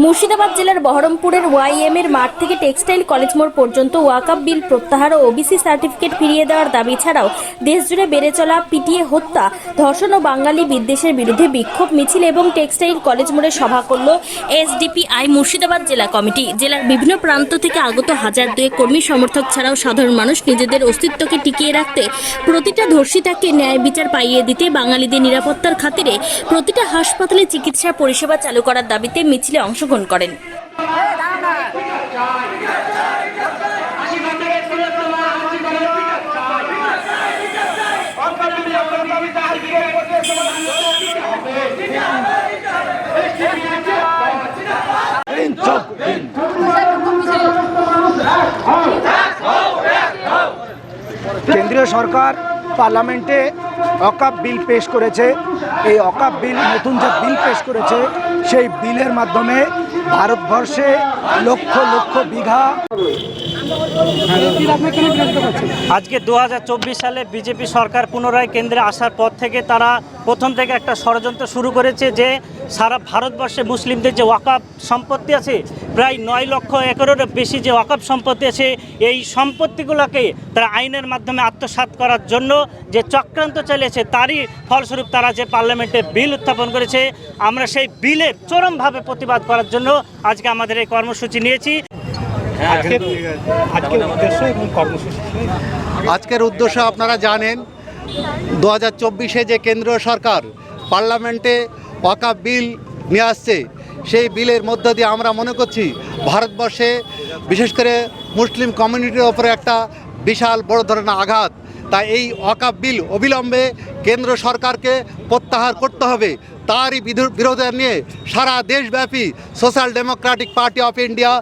মুর্শিদাবাদ জেলার বহরমপুরের ওয়াইএম এর মাঠ থেকে টেক্সটাইল কলেজ মোড় পর্যন্ত ওয়াকফ বিল প্রত্যাহার ও ওবিসি সার্টিফিকেট ফিরিয়ে দেওয়ার দাবি ছাড়াও দেশজুড়ে বেড়ে চলা পিটিয়ে হত্যা, ধর্ষণ ও বাঙালি বিদ্বেষের বিরুদ্ধে বিক্ষোভ মিছিল এবং টেক্সটাইল কলেজ মোড়ে সভা করল এসডিপিআই মুর্শিদাবাদ জেলা কমিটি। জেলার বিভিন্ন প্রান্ত থেকে আগত হাজার দুয়েক কর্মী সমর্থক ছাড়াও সাধারণ মানুষ নিজেদের অস্তিত্বকে টিকিয়ে রাখতে, প্রতিটা ধর্ষিতাকে ন্যায় বিচার পাইয়ে দিতে, বাঙালিদের নিরাপত্তার খাতিরে প্রতিটা হাসপাতালে চিকিৎসা পরিষেবা চালু করার দাবিতে মিছিলে অংশগ্রহণ করেন। কেন্দ্রীয় সরকার পার্লামেন্টে ওয়াকফ বিল পেশ করেছে। এই ওয়াকফ বিল, নতুন যে বিল পেশ করেছে, সেই বিলের মাধ্যমে ভারতবর্ষে লক্ষ লক্ষ বিঘা। আজকে 2024 সালে বিজেপি সরকার পুনরায় কেন্দ্রে আসার পর থেকে তারা প্রথম থেকে একটা ষড়যন্ত্র শুরু করেছে যে সারা ভারতবর্ষে মুসলিমদের যে ওয়াকফ সম্পত্তি আছে, প্রায় 9 লক্ষ একরেরও বেশি যে ওয়াকফ সম্পত্তি আছে, এই সম্পত্তিগুলোকে তারা আইনের মাধ্যমে আত্মসাৎ করার জন্য যে চক্রান্ত চালিয়েছে, তারই ফলস্বরূপ তারা যে পার্লামেন্টে বিল উত্থাপন করেছে। আমরা সেই বিলের চরমভাবে প্রতিবাদ করার জন্য আজকে আমাদের এই কর্মসূচি নিয়েছি। আজকের উদ্দেশ্য আপনারা জানেন, 2024-এ যে কেন্দ্রীয় সরকার পার্লামেন্টে ওয়াকফ বিল নিয়ে আসছে, সেই বিলের মধ্য দিয়ে আমরা মনে করছি ভারতবর্ষে বিশেষ করে মুসলিম কমিউনিটির ওপরে একটা বিশাল বড় ধরনের আঘাত। তাই এই ওয়াকফ বিল অবিলম্বে কেন্দ্র সরকারকে প্রত্যাহার করতে হবে। তারই বিরোধিতা নিয়ে সারা দেশব্যাপী social Democratic party of India